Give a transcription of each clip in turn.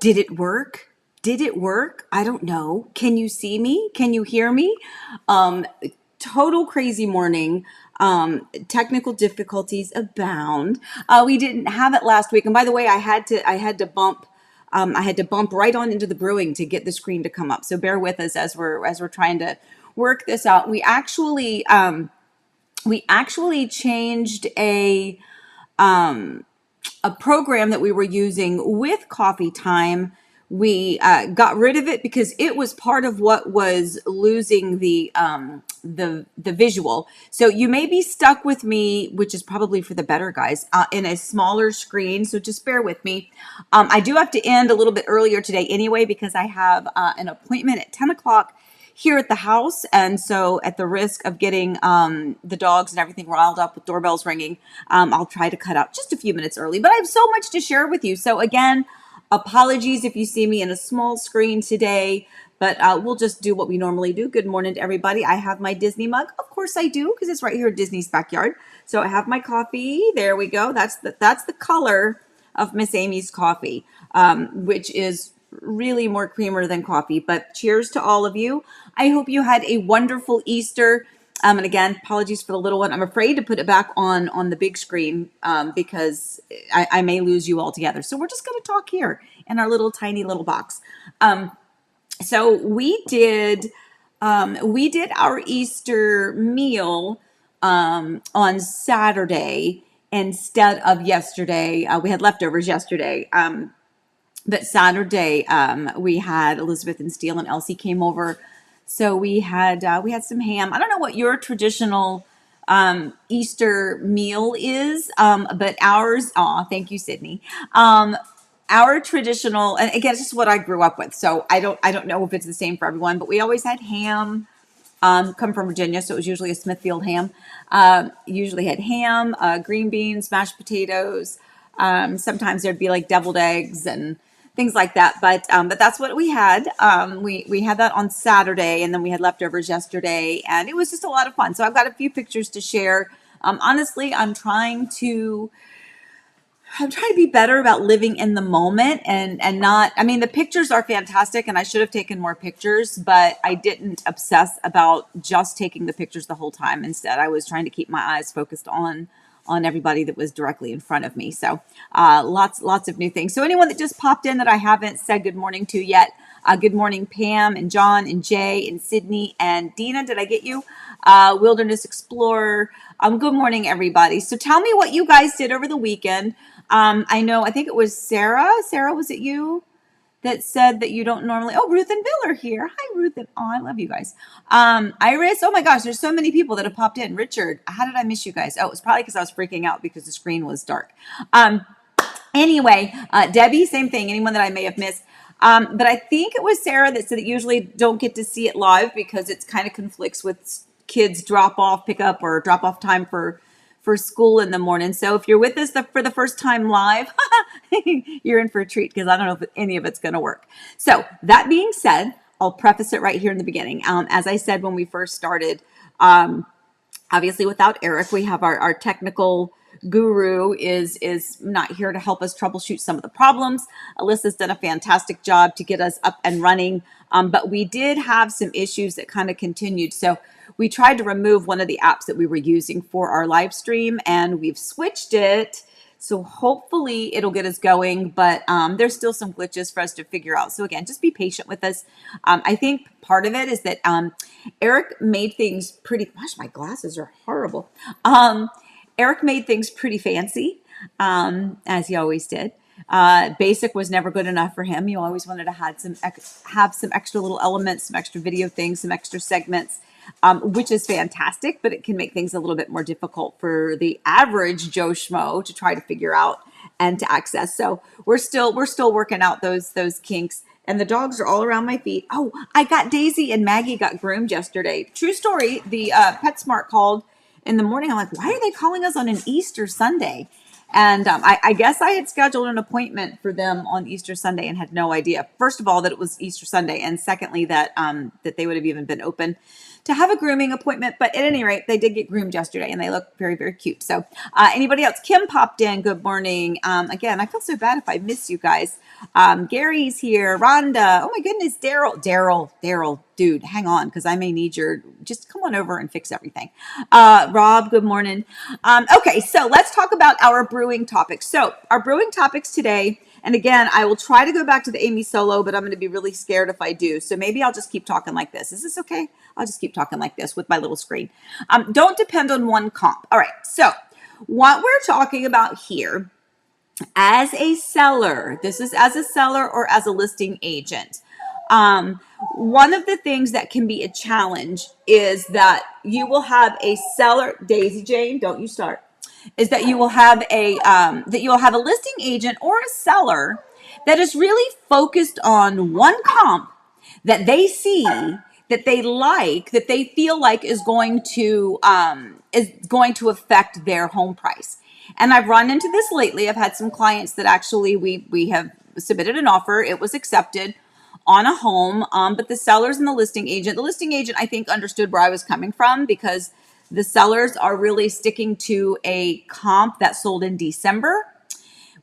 Did it work? Did it work? I don't know. Can you see me? Can you hear me? Um, Total crazy morning. Technical difficulties abound. We didn't have it last week, and by the way, I had to bump right on into the brewing to get the screen to come up. So bear with us as we're trying to work this out. We actually changed a program that we were using with Coffee Time. We got rid of it because it was part of what was losing the visual. So you may be stuck with me, which is probably for the better, guys, in a smaller screen. So just bear with me. I do have to end a little bit earlier today anyway because I have an appointment at 10 o'clock here at the house. And so at the risk of getting the dogs and everything riled up with doorbells ringing, I'll try to cut out just a few minutes early. But I have so much to share with you. So again, apologies if you see me in a small screen today, but we'll just do what we normally do. Good morning to everybody. I have my Disney mug. Of course I do, because it's right here in Disney's backyard. So I have my coffee. There we go. That's the color of Miss Amy's coffee, which is really more creamer than coffee. But cheers to all of you. I hope you had a wonderful Easter. And again, apologies for the little one. I'm afraid to put it back on the big screen because I may lose you altogether. So we're just going to talk here in our little tiny little box. So we did our Easter meal on Saturday instead of yesterday. We had leftovers yesterday. But Saturday, we had Elizabeth and Steele and Elsie came over. So we had some ham. I don't know what your traditional Easter meal is, but ours, thank you, Sydney. Our traditional, and again, it's just what I grew up with. So I don't know if it's the same for everyone, but we always had ham. Come from Virginia, so it was usually a Smithfield ham. Usually had ham, green beans, mashed potatoes. Sometimes there'd be like deviled eggs and things like that. But that's what we had. We had that on Saturday, and then we had leftovers yesterday, and it was just a lot of fun. So I've got a few pictures to share. Honestly, I'm trying to be better about living in the moment and not, I mean, the pictures are fantastic and I should have taken more pictures, but I didn't obsess about just taking the pictures the whole time. Instead, I was trying to keep my eyes focused on everybody that was directly in front of me. So lots of new things. So anyone that just popped in that I haven't said good morning to yet, good morning, Pam and John and Jay and Sydney and Dina. Did I get you? Wilderness Explorer. Good morning, everybody. So tell me what you guys did over the weekend. I think it was Sarah. Sarah, was it you that said that you don't normally? Oh, Ruth and Bill are here. Hi, Ruth. And I love you guys. Iris. Oh my gosh, there's so many people that have popped in. Richard, how did I miss you guys? Oh, it was probably because I was freaking out because the screen was dark. Anyway, Debbie, same thing. Anyone that I may have missed. But I think it was Sarah that said that usually don't get to see it live because it's kind of conflicts with kids drop off, pick up, or drop off time for school in the morning. So if you're with us for the first time live, you're in for a treat because I don't know if any of it's going to work. So that being said, I'll preface it right here in the beginning. As I said when we first started, obviously without Eric, we have our technical guru is not here to help us troubleshoot some of the problems. Alyssa's done a fantastic job to get us up and running, but we did have some issues that kind of continued. So we tried to remove one of the apps that we were using for our live stream, and we've switched it. So hopefully it'll get us going, but there's still some glitches for us to figure out. So again, just be patient with us. I think part of it is that Eric made things pretty, gosh, my glasses are horrible. Eric made things pretty fancy, as he always did. Basic was never good enough for him. He always wanted to have some extra little elements, some extra video things, some extra segments, which is fantastic, but it can make things a little bit more difficult for the average Joe Schmo to try to figure out and to access. So we're still working out those kinks. And the dogs are all around my feet. Oh, I got Daisy and Maggie got groomed yesterday. True story. The PetSmart called in the morning. I'm like, why are they calling us on an Easter Sunday? And I guess I had scheduled an appointment for them on Easter Sunday and had no idea. First of all, that it was Easter Sunday, and secondly, that that they would have even been open to have a grooming appointment. But at any rate, they did get groomed yesterday, and they look very, very cute. So anybody else? Kim popped in. Good morning. Again, I feel so bad if I miss you guys. Gary's here. Rhonda. Oh my goodness. Daryl. Dude, hang on, because I may need your, just come on over and fix everything. Rob, good morning. Okay, so let's talk about our brewing topics. So our brewing topics today, and again, I will try to go back to the Amy Solo, but I'm going to be really scared if I do. So maybe I'll just keep talking like this. Is this okay? I'll just keep talking like this with my little screen. Don't depend on one comp. All right, so what we're talking about here as a seller, this is as a seller or as a listing agent. One of the things that can be a challenge is that you will have a seller, Daisy Jane, don't you start, is that you will have a listing agent or a seller that is really focused on one comp that they see, that they like, that they feel like is going to affect their home price. And I've run into this lately. I've had some clients that actually we have submitted an offer. It was accepted on a home, but the sellers and the listing agent, I think understood where I was coming from, because the sellers are really sticking to a comp that sold in December,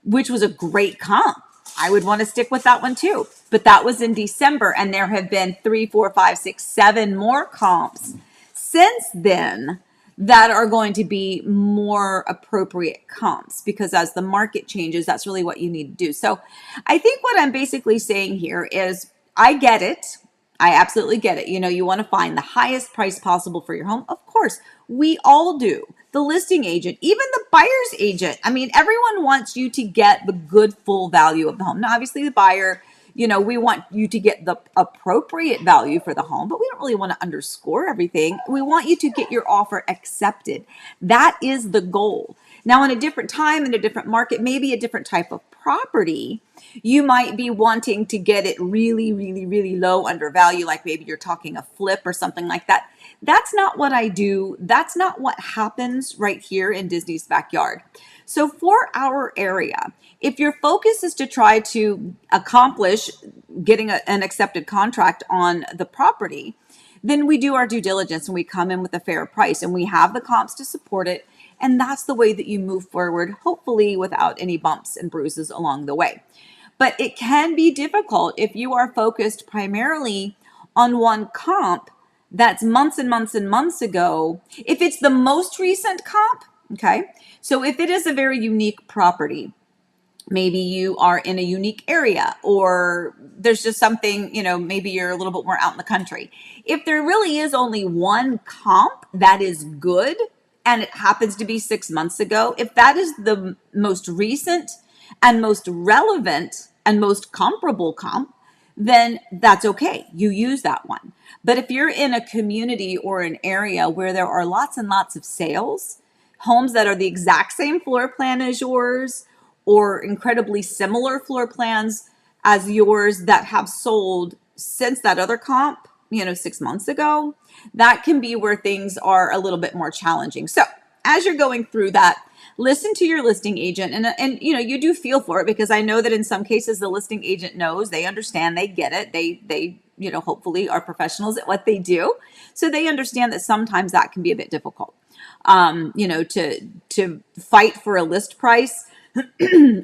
which was a great comp. I would want to stick with that one too, but that was in December, and there have been 3, 4, 5, 6, 7 more comps since then that are going to be more appropriate comps, because as the market changes, that's really what you need to do. So I think what I'm basically saying here is, I get it. I absolutely get it. You know, you want to find the highest price possible for your home. Of course, we all do. The listing agent, even the buyer's agent. I mean, everyone wants you to get the good full value of the home. Now, obviously the buyer, you know, we want you to get the appropriate value for the home, but we don't really want to underscore everything. We want you to get your offer accepted. That is the goal. Now, in a different time, in a different market, maybe a different type of property, you might be wanting to get it really, really, really low under value, like maybe you're talking a flip or something like that. That's not what I do. That's not what happens right here in Disney's backyard. So for our area, if your focus is to try to accomplish getting an accepted contract on the property, then we do our due diligence and we come in with a fair price and we have the comps to support it. And that's the way that you move forward, hopefully without any bumps and bruises along the way. But it can be difficult if you are focused primarily on one comp that's months and months and months ago. If it's the most recent comp, okay? So if it is a very unique property, maybe you are in a unique area, or there's just something, you know, maybe you're a little bit more out in the country. If there really is only one comp that is good, and it happens to be 6 months ago, if that is the most recent and most relevant and most comparable comp, then that's okay. You use that one. But if you're in a community or an area where there are lots and lots of sales, homes that are the exact same floor plan as yours, or incredibly similar floor plans as yours that have sold since that other comp, you know, 6 months ago, that can be where things are a little bit more challenging. So as you're going through that, listen to your listing agent, and you know, you do feel for it, because I know that in some cases the listing agent knows, they understand, they get it. They you know, hopefully are professionals at what they do. So they understand that sometimes that can be a bit difficult, you know, to fight for a list price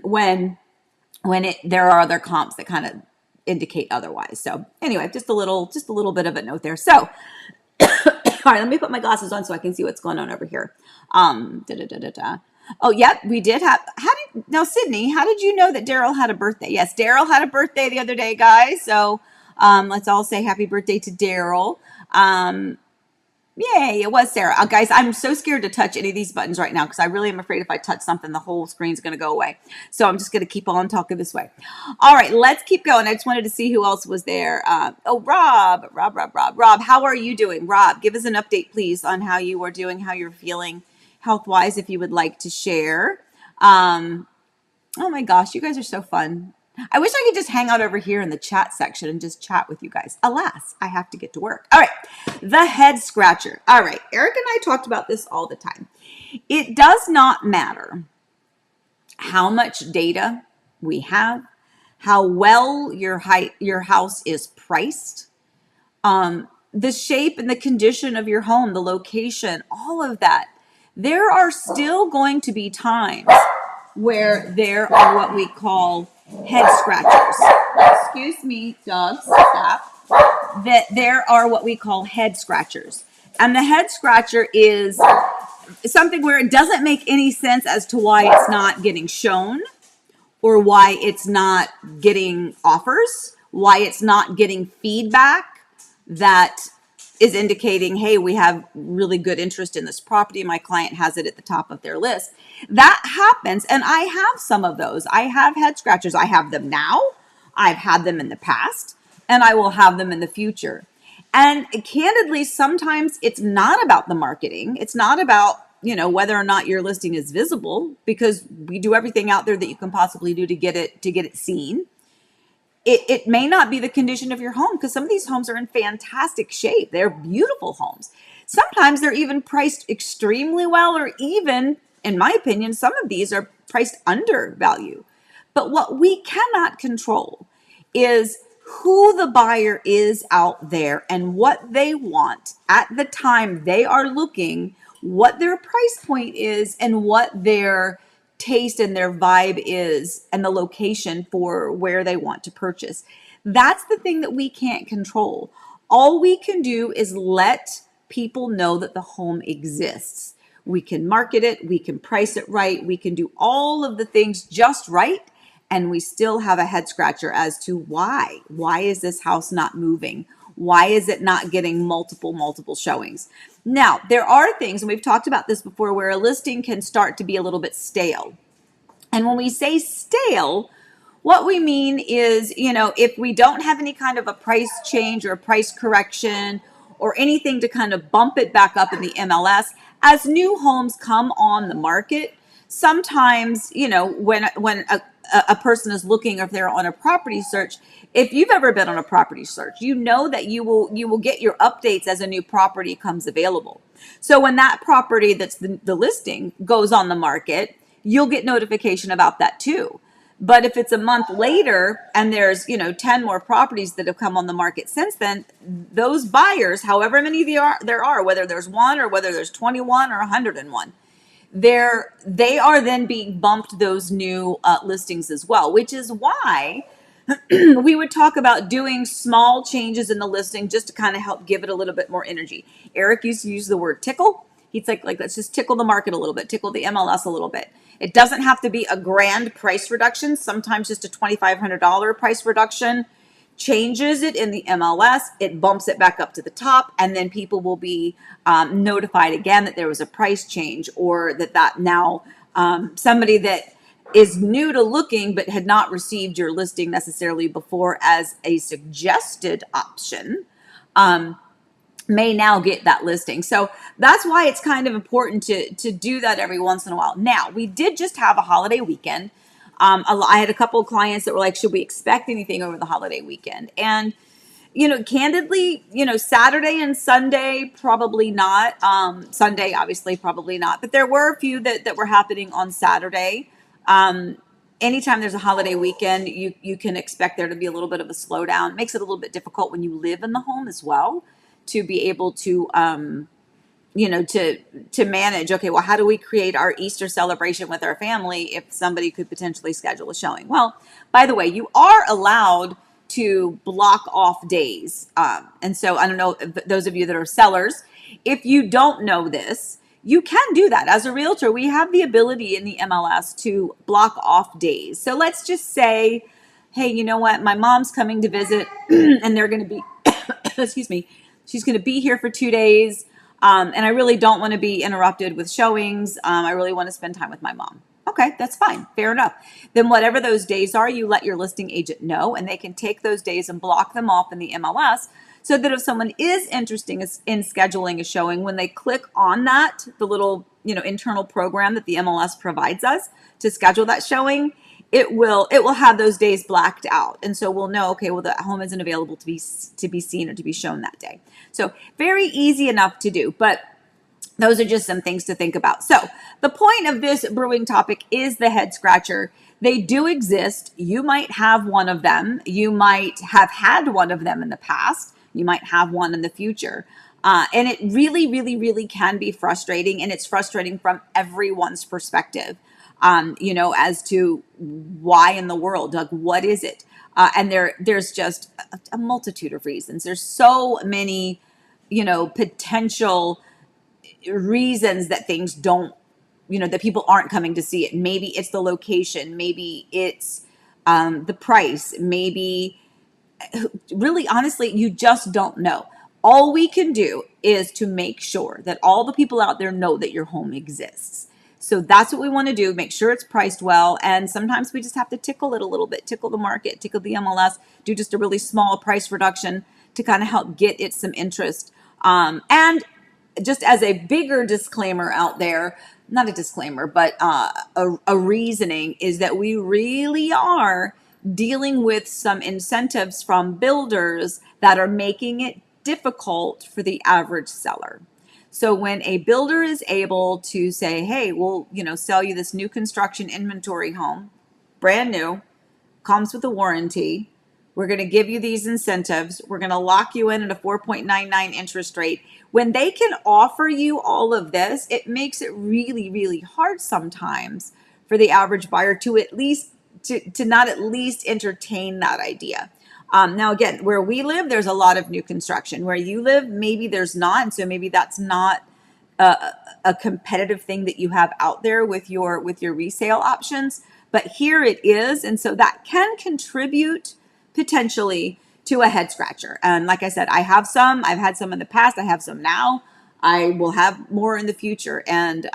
when there are other comps that kind of indicate otherwise. So anyway, just a little bit of a note there. So all right, let me put my glasses on so I can see what's going on over here. Oh, yeah, we did have, now Sydney, how did you know that Daryl had a birthday? Yes, Daryl had a birthday the other day, guys. So let's all say happy birthday to Daryl. Yay, it was Sarah. Guys, I'm so scared to touch any of these buttons right now, because I really am afraid if I touch something, the whole screen's going to go away. So I'm just going to keep on talking this way. All right, let's keep going. I just wanted to see who else was there. Oh, Rob, how are you doing? Rob, give us an update, please, on how you are doing, how you're feeling health-wise, if you would like to share. Oh my gosh, you guys are so fun. I wish I could just hang out over here in the chat section and just chat with you guys. Alas, I have to get to work. All right, the head scratcher. All right, Eric and I talked about this all the time. It does not matter how much data we have, how well your house is priced, the shape and the condition of your home, the location, all of that. There are still going to be times where there are what we call head scratchers. Excuse me, dogs, stop. That there are what we call head scratchers. And the head scratcher is something where it doesn't make any sense as to why it's not getting shown, or why it's not getting offers, why it's not getting feedback that is indicating, hey, we have really good interest in this property. My client has it at the top of their list. That happens. And I have some of those. I have head scratchers. I have them now. I've had them in the past, and I will have them in the future. And candidly, sometimes it's not about the marketing. It's not about, whether or not your listing is visible, because we do everything out there that you can possibly do to get it seen. It may not be the condition of your home, because some of these homes are in fantastic shape. They're beautiful homes. Sometimes they're even priced extremely well, or even, in my opinion, some of these are priced under value. But what we cannot control is who the buyer is out there and what they want at the time they are looking, what their price point is, and what their taste and their vibe is, and the location for where they want to purchase. That's the thing that we can't control. All we can do is let people know that the home exists. We can market it, we can price it right, we can do all of the things just right, and we still have a head scratcher as to why. Why is this house not moving? Why is it not getting multiple showings? Now, there are things, and we've talked about this before, where a listing can start to be a little bit stale. And when we say stale, what we mean is, if we don't have any kind of a price change or a price correction or anything to kind of bump it back up in the MLS, as new homes come on the market, sometimes, when a person is looking, or if they're on a property search, if you've ever been on a property search, you know that you will get your updates as a new property comes available. So when that property that's the listing goes on the market, you'll get notification about that too. But if it's a month later and there's 10 more properties that have come on the market since then, those buyers, however many there are, whether there's one or whether there's 21 or 101, they are then being bumped those new listings as well, which is why we would talk about doing small changes in the listing just to kind of help give it a little bit more energy. Eric used to use the word tickle. He's like let's just tickle the market a little bit, tickle the MLS a little bit. It doesn't have to be a grand price reduction. Sometimes just a $2,500 price reduction changes it in the MLS, it bumps it back up to the top, and then people will be notified again that there was a price change, or that now somebody that is new to looking but had not received your listing necessarily before as a suggested option may now get that listing. So that's why it's kind of important to do that every once in a while. Now, we did just have a holiday weekend. I had a couple of clients that were like, should we expect anything over the holiday weekend? And, candidly, Saturday and Sunday, probably not. Sunday, obviously, probably not. But there were a few that were happening on Saturday. Anytime there's a holiday weekend, you can expect there to be a little bit of a slowdown. It makes it a little bit difficult when you live in the home as well to be able to, to manage, okay, well, how do we create our Easter celebration with our family if somebody could potentially schedule a showing? Well, by the way, you are allowed to block off days. And so I don't know, those of you that are sellers, if you don't know this, you can do that. As a realtor, we have the ability in the MLS to block off days. So let's just say, hey, you know what? My mom's coming to visit and they're going to be, excuse me, she's going to be here for 2 days. And I really don't want to be interrupted with showings. I really want to spend time with my mom. Okay, that's fine. Fair enough. Then whatever those days are, you let your listing agent know, and they can take those days and block them off in the MLS so that if someone is interested in scheduling a showing, when they click on that, the little internal program that the MLS provides us to schedule that showing, it will have those days blacked out. And so we'll know, okay, well, the home isn't available to be seen or to be shown that day. So very easy enough to do. But those are just some things to think about. So the point of this brewing topic is the head scratcher. They do exist. You might have one of them. You might have had one of them in the past. You might have one in the future. And it really, really, really can be frustrating. And it's frustrating from everyone's perspective, as to why in the world, like, what is it? And there's just a multitude of reasons. There's so many, potential reasons that things don't, that people aren't coming to see it. Maybe it's the location, maybe it's the price, maybe really honestly, you just don't know. All we can do is to make sure that all the people out there know that your home exists. So that's what we want to do, make sure it's priced well. And sometimes we just have to tickle it a little bit, tickle the market, tickle the MLS, do just a really small price reduction to kind of help get it some interest. And just as a bigger disclaimer out there, not a disclaimer, but a reasoning is that we really are dealing with some incentives from builders that are making it difficult for the average seller. So when a builder is able to say, hey, we'll, sell you this new construction inventory home, brand new, comes with a warranty. We're going to give you these incentives. We're going to lock you in at a 4.99 interest rate. When they can offer you all of this, it makes it really, really hard sometimes for the average buyer to at least to not at least entertain that idea. Now, again, where we live, there's a lot of new construction. Where you live, maybe there's not. And so maybe that's not a competitive thing that you have out there with your resale options. But here it is. And so that can contribute potentially to a head scratcher. And like I said, I have some. I've had some in the past. I have some now. I will have more in the future. And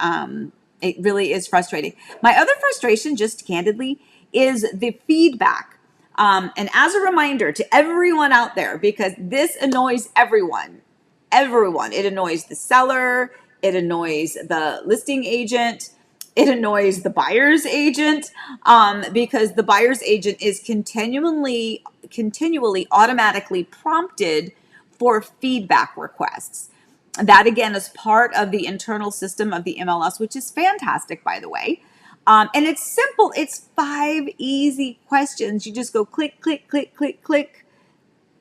it really is frustrating. My other frustration, just candidly, is the feedback. And as a reminder to everyone out there, because this annoys everyone, it annoys the seller, it annoys the listing agent, it annoys the buyer's agent, because the buyer's agent is continually automatically prompted for feedback requests. That again is part of the internal system of the MLS, which is fantastic, by the way. And it's simple. It's 5 easy questions. You just go click, click, click, click, click.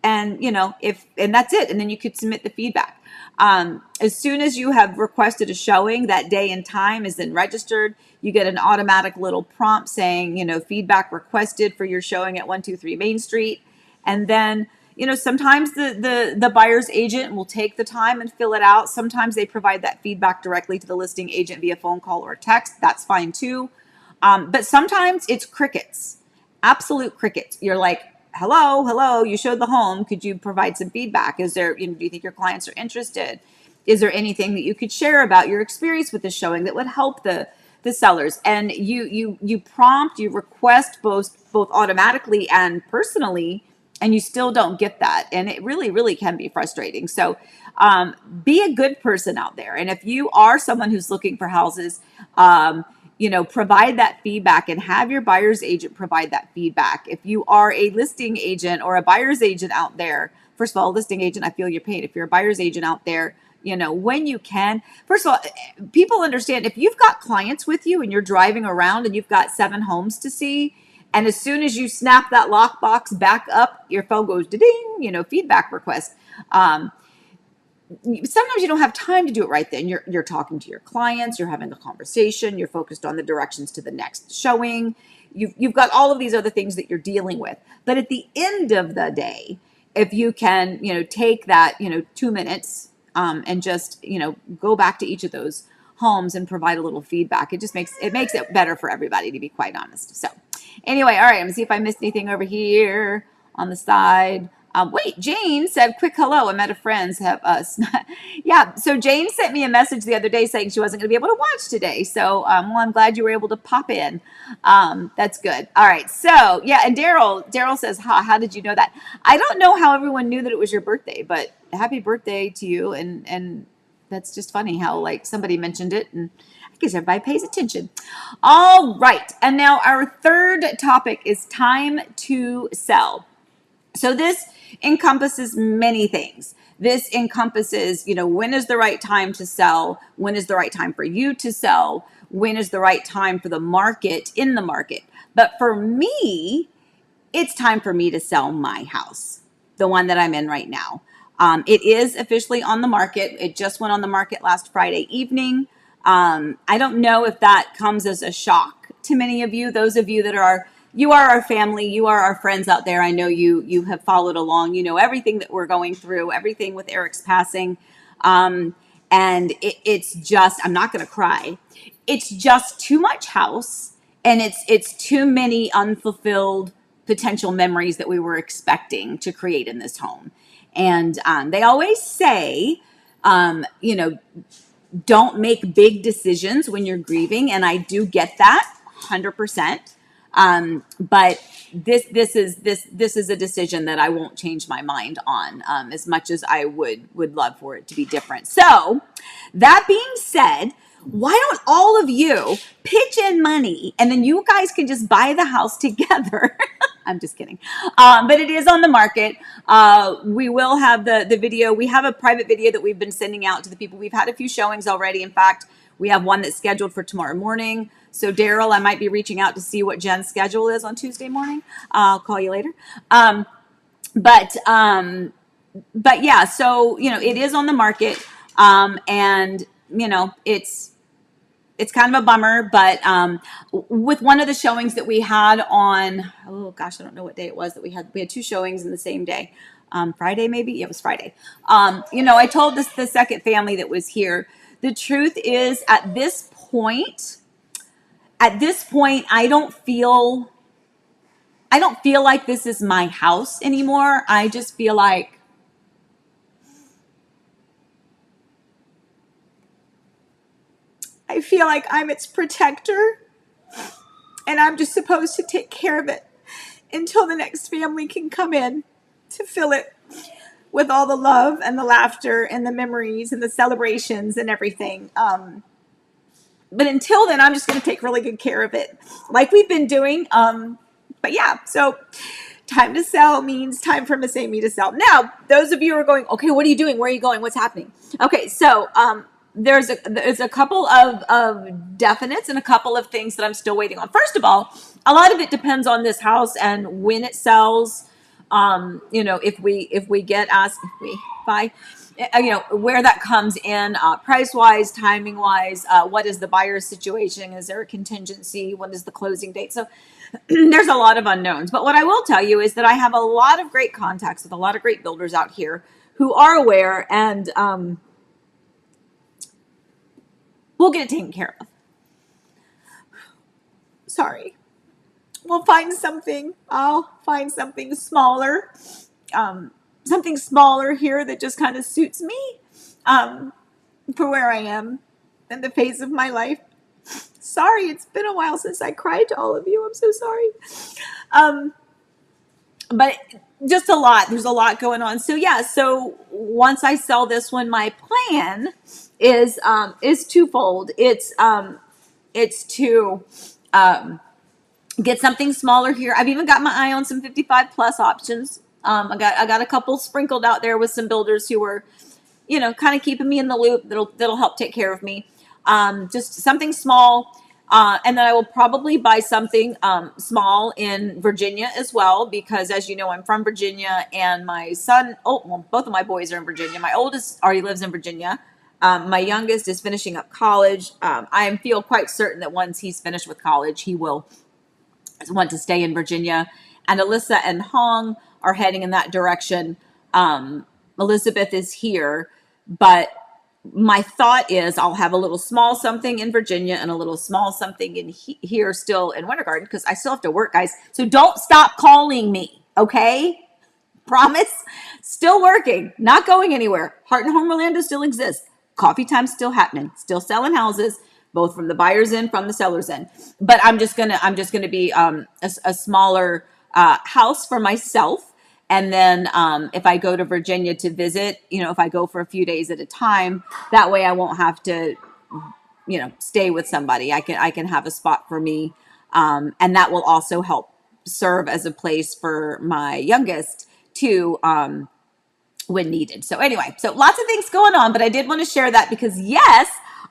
And, and that's it. And then you could submit the feedback. As soon as you have requested a showing, that day and time is then registered. You get an automatic little prompt saying, feedback requested for your showing at 123 Main Street. And then, sometimes the buyer's agent will take the time and fill it out. Sometimes they provide that feedback directly to the listing agent via phone call or text. That's fine too. But sometimes it's crickets, absolute crickets. You're like, hello, you showed the home. Could you provide some feedback? Is there, do you think your clients are interested? Is there anything that you could share about your experience with the showing that would help the sellers? And you request both automatically and personally, and you still don't get that. And it really, really can be frustrating. So be a good person out there. And if you are someone who's looking for houses, provide that feedback and have your buyer's agent provide that feedback. If you are a listing agent or a buyer's agent out there, first of all, listing agent, I feel your pain. If you're a buyer's agent out there, when you can, first of all, people understand if you've got clients with you and you're driving around and you've got 7 homes to see, and as soon as you snap that lockbox back up, your phone goes ding, feedback request. Sometimes you don't have time to do it right then. You're talking to your clients, you're having a conversation, you're focused on the directions to the next showing. You've got all of these other things that you're dealing with. But at the end of the day, if you can, take that, 2 minutes and just, go back to each of those homes and provide a little feedback, it makes it better for everybody, to be quite honest. So anyway, all right, I'm gonna see if I missed anything over here on the side. Wait, Jane said, quick hello. I'm at a friend's. Yeah, so Jane sent me a message the other day saying she wasn't going to be able to watch today. So, I'm glad you were able to pop in. That's good. All right, so, yeah, and Daryl says, how did you know that? I don't know how everyone knew that it was your birthday, but happy birthday to you. And that's just funny how, like, somebody mentioned it, and I guess everybody pays attention. All right, and now our third topic is time to sell. So this encompasses many things. This encompasses, when is the right time to sell? When is the right time for you to sell? When is the right time for the market in the market? But for me, it's time for me to sell my house, the one that I'm in right now. It is officially on the market. It just went on the market last Friday evening. I don't know if that comes as a shock to many of you. Those of you that you are our family, you are our friends out there. I know you have followed along. You know everything that we're going through, everything with Eric's passing. And it's just, I'm not going to cry. It's just too much house, and it's too many unfulfilled potential memories that we were expecting to create in this home. And they always say, don't make big decisions when you're grieving, and I do get that 100%. But this is a decision that I won't change my mind on, as much as I would love for it to be different. So that being said, why don't all of you pitch in money and then you guys can just buy the house together? I'm just kidding. But it is on the market. We will have the video. We have a private video that we've been sending out to the people. We've had a few showings already. In fact, we have one that's scheduled for tomorrow morning. So Daryl, I might be reaching out to see what Jen's schedule is on Tuesday morning. I'll call you later. But yeah, so, it is on the market. And, it's kind of a bummer, but with one of the showings that we had on, oh gosh, I don't know what day it was that we had two showings in the same day. Friday, maybe? Yeah, it was Friday. I told the second family that was here, the truth is at this point, I don't feel like this is my house anymore. I just feel like I'm its protector, and I'm just supposed to take care of it until the next family can come in to fill it with all the love and the laughter and the memories and the celebrations and everything. But until then, I'm just going to take really good care of it like we've been doing. But yeah, so time to sell means time for Miss Amy to sell. Now, those of you who are going, okay, what are you doing? Where are you going? What's happening? Okay, so there's a couple of definites and a couple of things that I'm still waiting on. First of all, a lot of it depends on this house and when it sells. If we get asked, if we buy, where that comes in, price wise, timing wise, what is the buyer's situation? Is there a contingency? What is the closing date? So there's a lot of unknowns. But what I will tell you is that I have a lot of great contacts with a lot of great builders out here who are aware, and we'll get it taken care of. Sorry. We'll find something. I'll find something smaller. Something smaller here that just kind of suits me for where I am in the phase of my life. Sorry, it's been a while since I cried to all of you. I'm so sorry. But just a lot. There's a lot going on. So yeah, so once I sell this one, my plan is twofold. It's to get something smaller here. I've even got my eye on some 55 plus options. I got a couple sprinkled out there with some builders who were, kind of keeping me in the loop. That'll help take care of me. Just something small. And then I will probably buy something small in Virginia as well, because as you know, I'm from Virginia, and my son, both of my boys are in Virginia. My oldest already lives in Virginia. My youngest is finishing up college. I feel quite certain that once he's finished with college, he will want to stay in Virginia. And Alyssa and Hong are heading in that direction. Elizabeth is here, but my thought is I'll have a little small something in Virginia and a little small something in here still in Winter Garden, because I still have to work, guys. So don't stop calling me, okay? Promise. Still working, not going anywhere. Heart and Home Orlando still exists. Coffee Time's still happening, still selling houses, both from the buyers end, from the sellers end. But I'm just gonna be a smaller house for myself. And then if I go to Virginia to visit, if I go for a few days at a time, that way I won't have to, stay with somebody. I can have a spot for me. And that will also help serve as a place for my youngest too, when needed. So anyway, so lots of things going on, but I did want to share that because yes,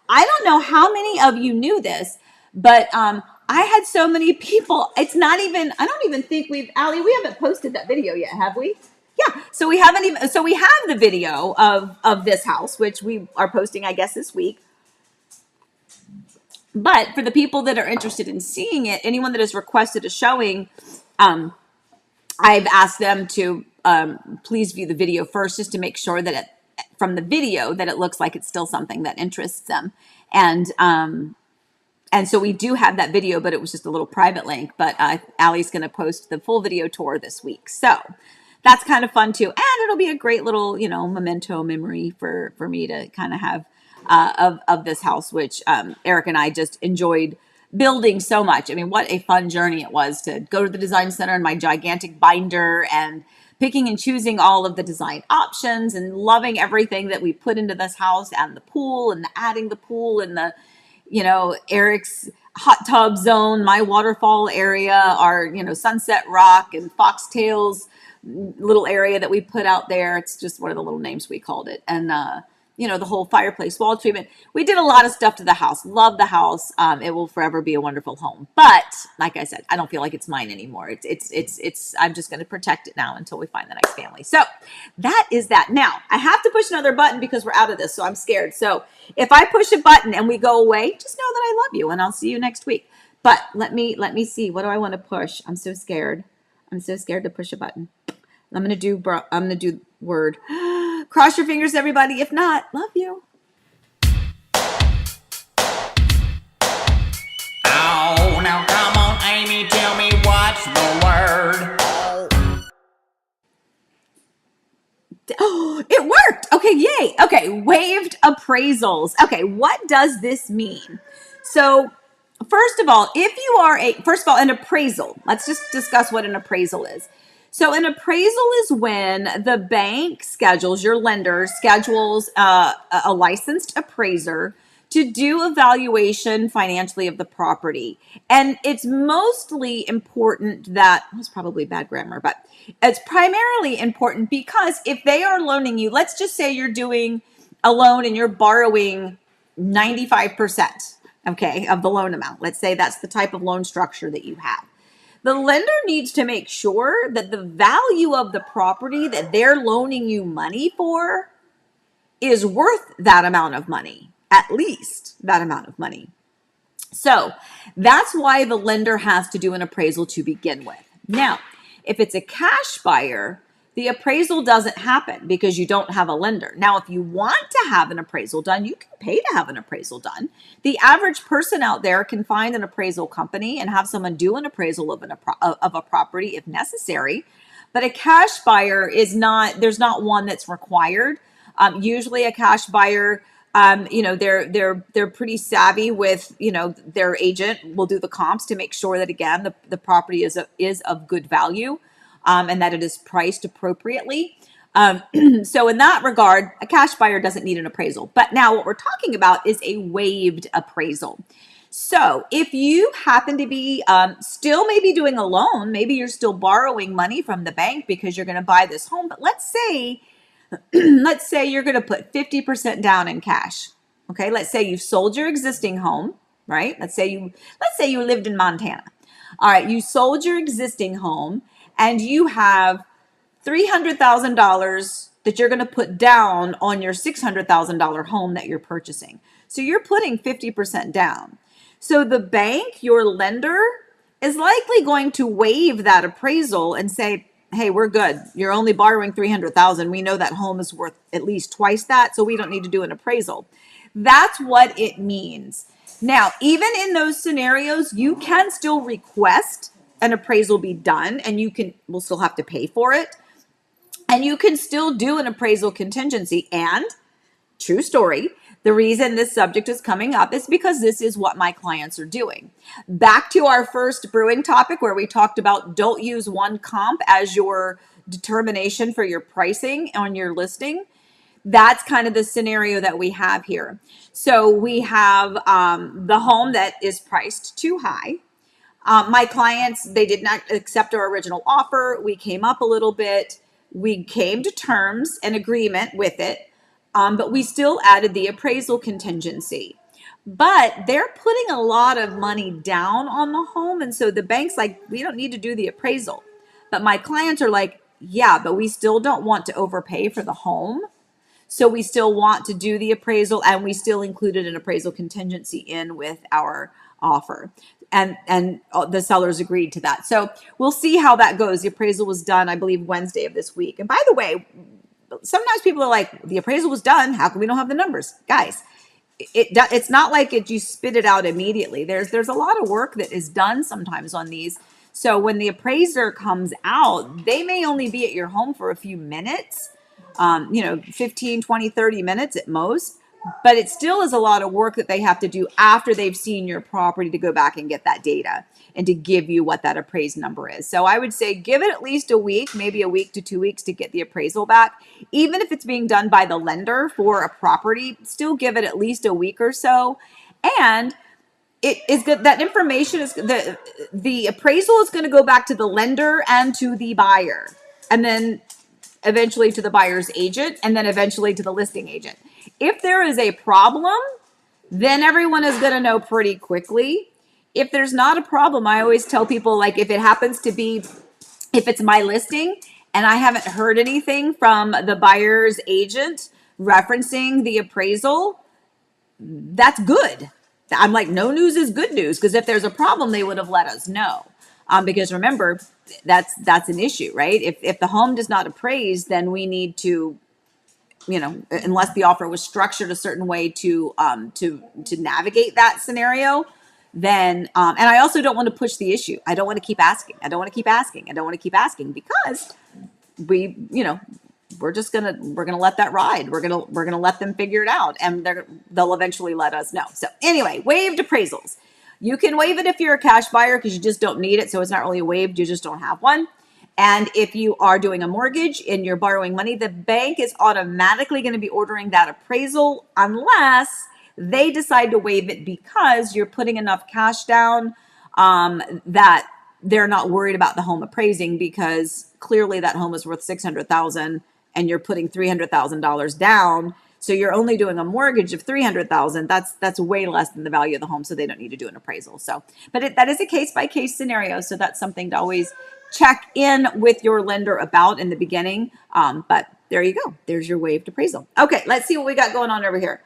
I don't know how many of you knew this, but I had so many people. It's not even, I don't even think Allie, we haven't posted that video yet, have we? Yeah. So we haven't even, so we have the video of this house, which we are posting, I guess, this week. But for the people that are interested in seeing it, anyone that has requested a showing, I've asked them to please view the video first, just to make sure that from the video that it looks like it's still something that interests them. And so we do have that video, but it was just a little private link. But Allie's going to post the full video tour this week, so that's kind of fun too, and it'll be a great little memento memory for me to kind of have of this house, which Eric and I just enjoyed building so much. I mean, what a fun journey it was to go to the design center in my gigantic binder and picking and choosing all of the design options and loving everything that we put into this house, and the pool and adding the pool and the, Eric's hot tub zone, my waterfall area, our, Sunset Rock and Foxtails little area that we put out there. It's just one of the little names we called it. And, the whole fireplace wall treatment. We did a lot of stuff to the house. Love the house. It will forever be a wonderful home. But like I said, I don't feel like it's mine anymore. It's I'm just going to protect it now until we find the next family. So that is that. Now I have to push another button because we're out of this. So I'm scared. So if I push a button and we go away, just know that I love you and I'll see you next week. But let me see. What do I want to push? I'm so scared. I'm so scared to push a button. I'm going to do word. Cross your fingers, everybody. If not, love you. Oh, now come on, Amy, tell me what's the word. Oh, it worked. Okay, yay. Okay, waived appraisals. Okay, what does this mean? So, first of all, an appraisal. Let's just discuss what an appraisal is. So an appraisal is when the bank your lender schedules a licensed appraiser to do evaluation financially of the property. And it's mostly important that's probably bad grammar, but it's primarily important because if they are loaning you, let's just say you're doing a loan and you're borrowing 95%, okay, of the loan amount. Let's say that's the type of loan structure that you have. The lender needs to make sure that the value of the property that they're loaning you money for is worth that amount of money, at least that amount of money. So that's why the lender has to do an appraisal to begin with. Now, if it's a cash buyer, the appraisal doesn't happen because you don't have a lender. Now, if you want to have an appraisal done, you can pay to have an appraisal done. The average person out there can find an appraisal company and have someone do an appraisal of a property if necessary. But a cash buyer there's not one that's required. Usually a cash buyer, they're pretty savvy with, their agent will do the comps to make sure that, again, the property is of good value. And that it is priced appropriately. So in that regard, a cash buyer doesn't need an appraisal. But now what we're talking about is a waived appraisal. So if you happen to be still maybe doing a loan, maybe you're still borrowing money from the bank because you're going to buy this home. But let's say you're going to put 50% down in cash. Okay, let's say you've sold your existing home, right? Let's say you lived in Montana. All right, you sold your existing home and you have $300,000 that you're going to put down on your $600,000 home that you're purchasing. So you're putting 50% down. So the bank, your lender, is likely going to waive that appraisal and say, hey, we're good. You're only borrowing $300,000. We know that home is worth at least twice that, so we don't need to do an appraisal. That's what it means. Now, even in those scenarios, you can still request an appraisal be done, and we'll still have to pay for it. And you can still do an appraisal contingency. And true story, the reason this subject is coming up is because this is what my clients are doing. Back to our first brewing topic where we talked about don't use one comp as your determination for your pricing on your listing. That's kind of the scenario that we have here. So we have the home that is priced too high. My clients, they did not accept our original offer. We came up a little bit. We came to terms and agreement with it, but we still added the appraisal contingency. But they're putting a lot of money down on the home. And so the bank's like, we don't need to do the appraisal. But my clients are like, yeah, but we still don't want to overpay for the home. So we still want to do the appraisal, and we still included an appraisal contingency in with our offer. And the sellers agreed to that. So we'll see how that goes. The appraisal was done, I believe, Wednesday of this week. And by the way, sometimes people are like, the appraisal was done. How come we don't have the numbers? Guys, it's not like you spit it out immediately. There's a lot of work that is done sometimes on these. So when the appraiser comes out, they may only be at your home for a few minutes, 15, 20, 30 minutes at most. But it still is a lot of work that they have to do after they've seen your property to go back and get that data and to give you what that appraised number is. So I would say give it at least a week, maybe a week to 2 weeks to get the appraisal back. Even if it's being done by the lender for a property, still give it at least a week or so. And it is good. That information is the appraisal is going to go back to the lender and to the buyer, and then eventually to the buyer's agent, and then eventually to the listing agent. If there is a problem, then everyone is going to know pretty quickly. If there's not a problem, I always tell people, like, if it happens to be, if it's my listing and I haven't heard anything from the buyer's agent referencing the appraisal, that's good. I'm like, no news is good news, because if there's a problem, they would have let us know. Because remember, that's an issue, right? If the home does not appraise, then we need to, unless the offer was structured a certain way to navigate that scenario, then and I also don't want to push the issue. I don't want to keep asking. I don't want to keep asking because we're gonna let that ride. We're gonna let them figure it out, and they'll eventually let us know. So anyway, waived appraisals. You can waive it if you're a cash buyer because you just don't need it. So it's not really waived. You just don't have one. And if you are doing a mortgage and you're borrowing money, the bank is automatically going to be ordering that appraisal unless they decide to waive it because you're putting enough cash down that they're not worried about the home appraising, because clearly that home is worth $600,000 and you're putting $300,000 down. So you're only doing a mortgage of $300,000. That's way less than the value of the home. So they don't need to do an appraisal. So, but that is a case by case scenario. So that's something to always check in with your lender about in the beginning. But there you go. There's your waived appraisal. Okay, let's see what we got going on over here.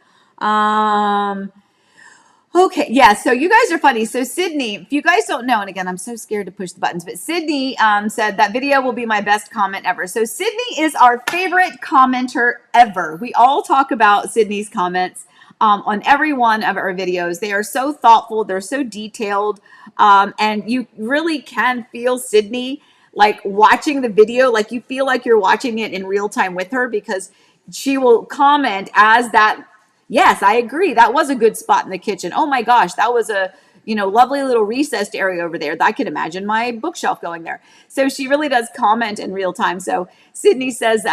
Okay, yeah, so you guys are funny. So Sydney, if you guys don't know, and again, I'm so scared to push the buttons, but Sydney said that video will be my best comment ever. So Sydney is our favorite commenter ever. We all talk about Sydney's comments on every one of our videos. They are so thoughtful. They're so detailed. And you really can feel Sydney like watching the video, like you feel like you're watching it in real time with her, because she will comment as that. Yes, I agree. That was a good spot in the kitchen. Oh my gosh, that was a lovely little recessed area over there. I can imagine my bookshelf going there. So she really does comment in real time. So Sydney says,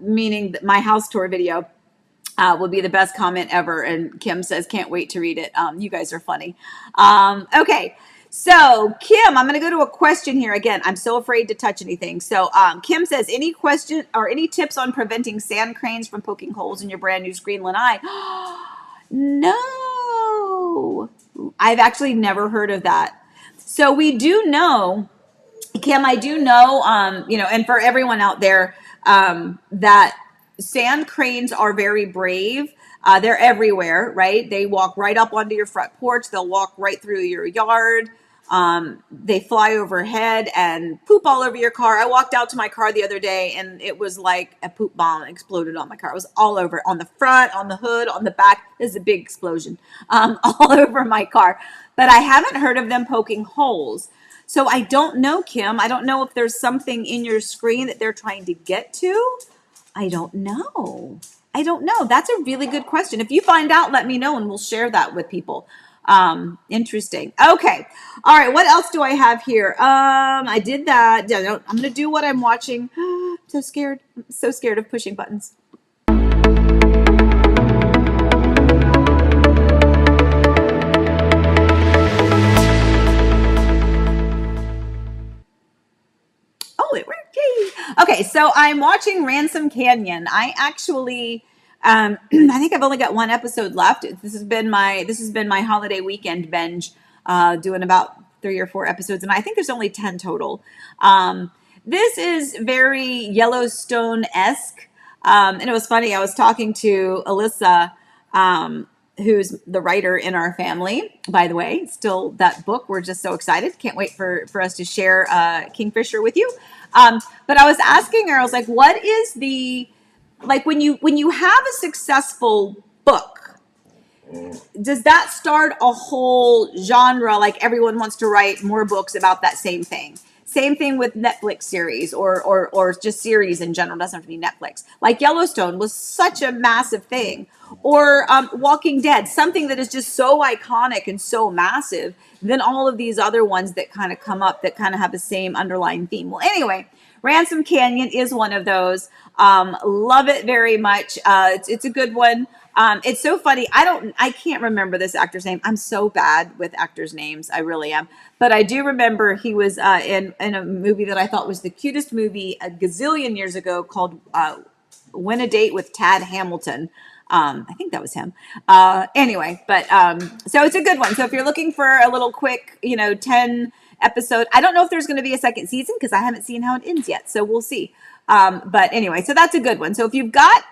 meaning that my house tour video will be the best comment ever. And Kim says, can't wait to read it. You guys are funny. Okay. So Kim, I'm going to go to a question here. Again, I'm so afraid to touch anything. So Kim says, any question or any tips on preventing sand cranes from poking holes in your brand new screen lanai? No, I've actually never heard of that. So we do know, Kim, I do know, and for everyone out there, that sand cranes are very brave. They're everywhere, right? They walk right up onto your front porch. They'll walk right through your yard. They fly overhead and poop all over your car. I walked out to my car the other day and it was like a poop bomb exploded on my car. It was all over, on the front, on the hood, on the back. This is a big explosion, all over my car. But I haven't heard of them poking holes. So I don't know, Kim. I don't know if there's something in your screen that they're trying to get to. I don't know. That's a really good question. If you find out, let me know and we'll share that with people. Interesting. Okay. All right. What else do I have here? I did that. I'm going to do what I'm watching. So scared. I'm so scared of pushing buttons. Oh, it worked. Yay. Okay. so I'm watching Ransom Canyon. I actually, I think I've only got one episode left. This has been my holiday weekend binge, doing about 3 or 4 episodes, and I think there's only 10 total. This is very Yellowstone-esque, and it was funny. I was talking to Alyssa, who's the writer in our family, by the way. Still, that book, we're just so excited. Can't wait for us to share Kingfisher with you. But I was asking her, I was like, what is the, like, when you have a successful book, does that start a whole genre? Like everyone wants to write more books about that same thing. Same thing with Netflix series or just series in general. It doesn't have to be Netflix. Like Yellowstone was such a massive thing. Or Walking Dead, something that is just so iconic and so massive. Then all of these other ones that kind of come up that kind of have the same underlying theme. Well, anyway, Ransom Canyon is one of those. Love it very much. It's a good one. It's so funny. I can't remember this actor's name. I'm so bad with actors' names. I really am. But I do remember he was in a movie that I thought was the cutest movie a gazillion years ago called Win a Date with Tad Hamilton. I think that was him. Anyway, but so it's a good one. So if you're looking for a little quick, 10 episode, I don't know if there's going to be a second season because I haven't seen how it ends yet. So we'll see. But anyway, so that's a good one. So if you've got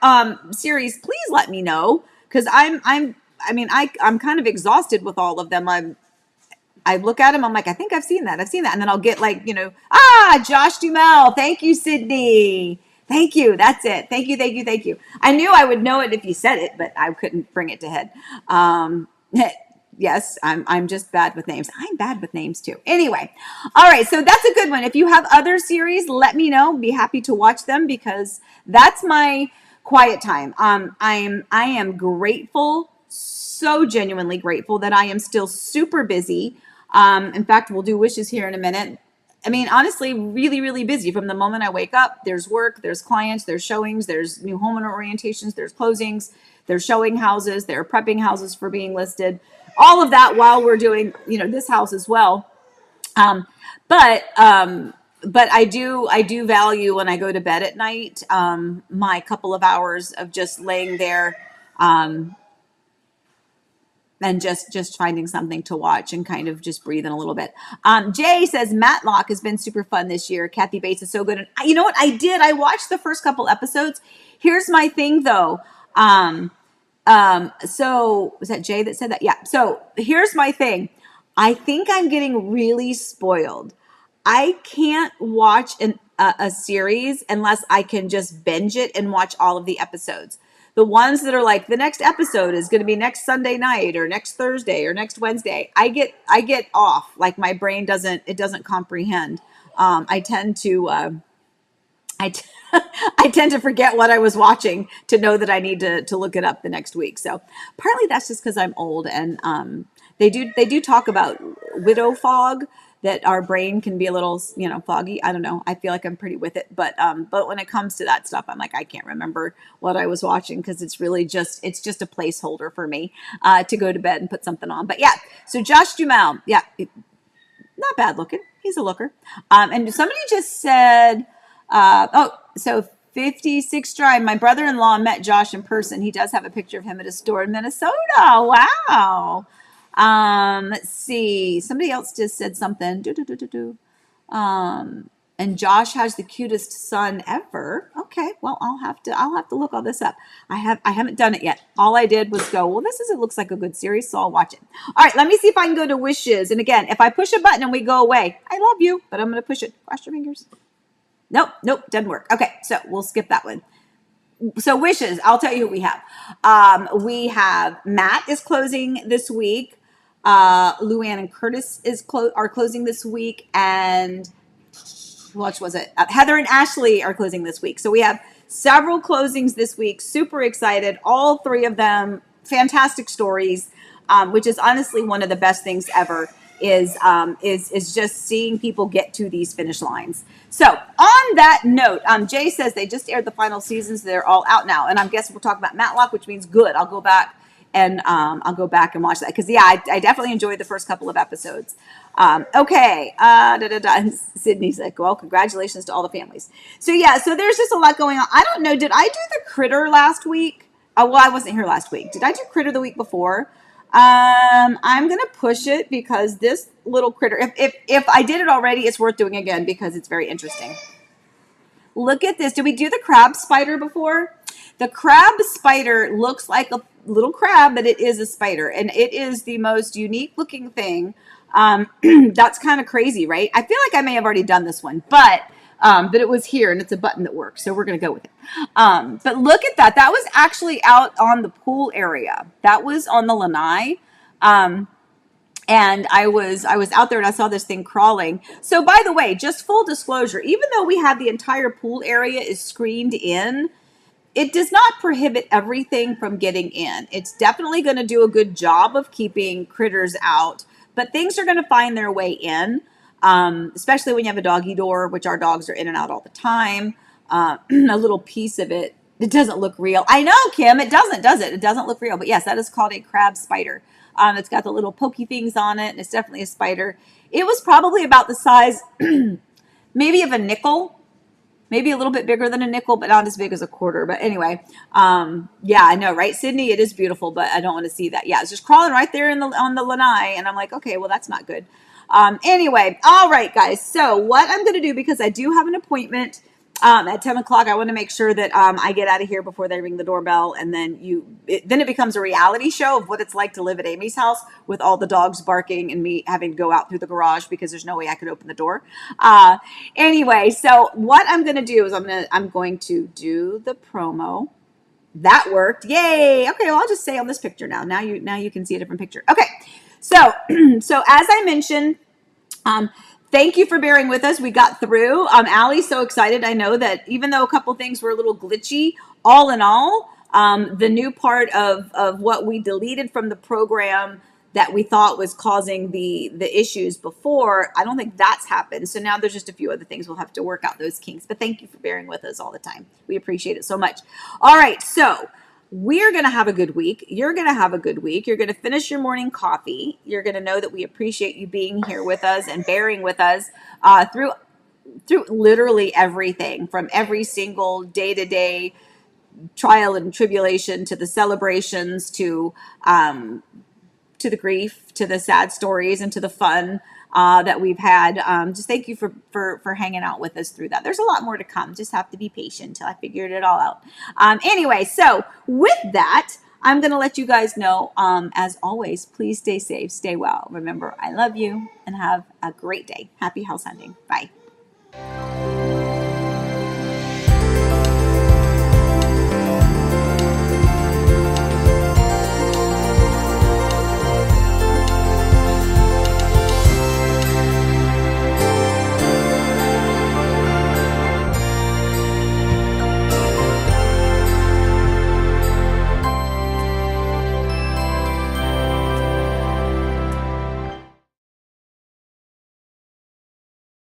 series, please let me know because I'm kind of exhausted with all of them. I look at them, I'm like, I think I've seen that. And then I'll get like, Josh Duhamel. Thank you, Sydney. Thank you. That's it. Thank you. I knew I would know it if you said it, but I couldn't bring it to head. Yes, I'm just bad with names. I'm bad with names too. Anyway, all right. So that's a good one. If you have other series, let me know. Be happy to watch them because that's my quiet time. I am grateful, so genuinely grateful that I am still super busy. In fact, we'll do wishes here in a minute. I mean, honestly, really, really busy from the moment I wake up. There's work, there's clients, there's showings, there's new homeowner orientations, there's closings, there's showing houses, there are prepping houses for being listed. All of that while we're doing, this house as well. But I do value when I go to bed at night, my couple of hours of just laying there, and just finding something to watch and kind of just breathing a little bit. Jay says Matlock has been super fun this year. Kathy Bates is so good. And you know what I did? I watched the first couple episodes. Here's my thing though. So was that Jay that said that? Yeah. So here's my thing. I think I'm getting really spoiled. I can't watch a series unless I can just binge it and watch all of the episodes. The ones that are like the next episode is going to be next Sunday night or next Thursday or next Wednesday. I get off. Like my brain doesn't comprehend. I tend to I tend to forget what I was watching to know that I need to look it up the next week. So partly that's just because I'm old and they do talk about widow fog, that our brain can be a little, foggy. I don't know. I feel like I'm pretty with it. But when it comes to that stuff, I'm like, I can't remember what I was watching because it's really just a placeholder for me to go to bed and put something on. But yeah, so Josh Duhamel, yeah, not bad looking. He's a looker. And somebody just said, so 56 Drive, my brother-in-law met Josh in person. He does have a picture of him at a store in Minnesota. Wow. Let's see. Somebody else just said something. And Josh has the cutest son ever. Okay, well, I'll have to look all this up. I haven't done it yet. All I did was go, well, it looks like a good series, so I'll watch it. All right, let me see if I can go to wishes. And again, if I push a button and we go away, I love you, but I'm going to push it. Cross your fingers. Nope, doesn't work. Okay, so we'll skip that one. So wishes, I'll tell you who we have. We have Matt is closing this week. Luann and Curtis are closing this week, and what was it? Heather and Ashley are closing this week. So we have several closings this week. Super excited. All three of them, fantastic stories, which is honestly one of the best things ever. Is just seeing people get to these finish lines. So on that note, Jay says they just aired the final seasons. They're all out now, and I'm guessing we'll talk about Matlock, which means good. I'll go back and I'll go back and watch that because yeah, I definitely enjoyed the first couple of episodes. Okay, And Sydney's like, well, congratulations to all the families. So yeah, so there's just a lot going on. I don't know, did I do the critter last week? Oh, well, I wasn't here last week. Did I do critter the week before? I'm gonna push it because this little critter, if I did it already, it's worth doing again because it's very interesting. Look at this. Did we do the crab spider before? The crab spider looks like a little crab, but it is a spider, and it is the most unique looking thing. That's kind of crazy, right? I feel like I may have already done this one, but it was here, and it's a button that works, so we're gonna go with it. But look at that. That was actually out on the pool area. That was on the lanai. And I was out there and I saw this thing crawling. So by the way, just full disclosure, even though we have the entire pool area is screened in, it does not prohibit everything from getting in. It's definitely going to do a good job of keeping critters out, but things are going to find their way in, especially when you have a doggy door, which our dogs are in and out all the time. A little piece of it. It doesn't look real. I know, Kim, it doesn't, does it? It doesn't look real. But yes, that is called a crab spider. It's got the little pokey things on it, and it's definitely a spider. It was probably about the size, maybe of a nickel, maybe a little bit bigger than a nickel, but not as big as a quarter. But anyway, yeah, I know, right, Sydney? It is beautiful, but I don't want to see that. Yeah, it's just crawling right there on the lanai, and I'm like, okay, well, that's not good. Anyway, all right, guys. So what I'm going to do, because I do have an appointment at 10 o'clock, I want to make sure that I get out of here before they ring the doorbell, and then then it becomes a reality show of what it's like to live at Amy's house with all the dogs barking and me having to go out through the garage because there's no way I could open the door. Anyway, so what I'm going to do is I'm going to do the promo. That worked. Yay. Okay, well, I'll just say on this picture now. Now you can see a different picture. Okay. So so as I mentioned, thank you for bearing with us. We got through. Allie's so excited. I know that even though a couple things were a little glitchy, all in all, the new part of what we deleted from the program that we thought was causing the issues before, I don't think that's happened. So now there's just a few other things we'll have to work out those kinks. But thank you for bearing with us all the time. We appreciate it so much. All right, so we're going to have a good week. You're going to have a good week. You're going to finish your morning coffee. You're going to know that we appreciate you being here with us and bearing with us through literally everything, from every single day-to-day trial and tribulation to the celebrations to the grief, to the sad stories, and to the fun that we've had. Just thank you for hanging out with us through that. There's a lot more to come. Just have to be patient until I figured it all out. Anyway, so with that, I'm going to let you guys know, as always, please stay safe, stay well. Remember, I love you, and have a great day. Happy house hunting. Bye.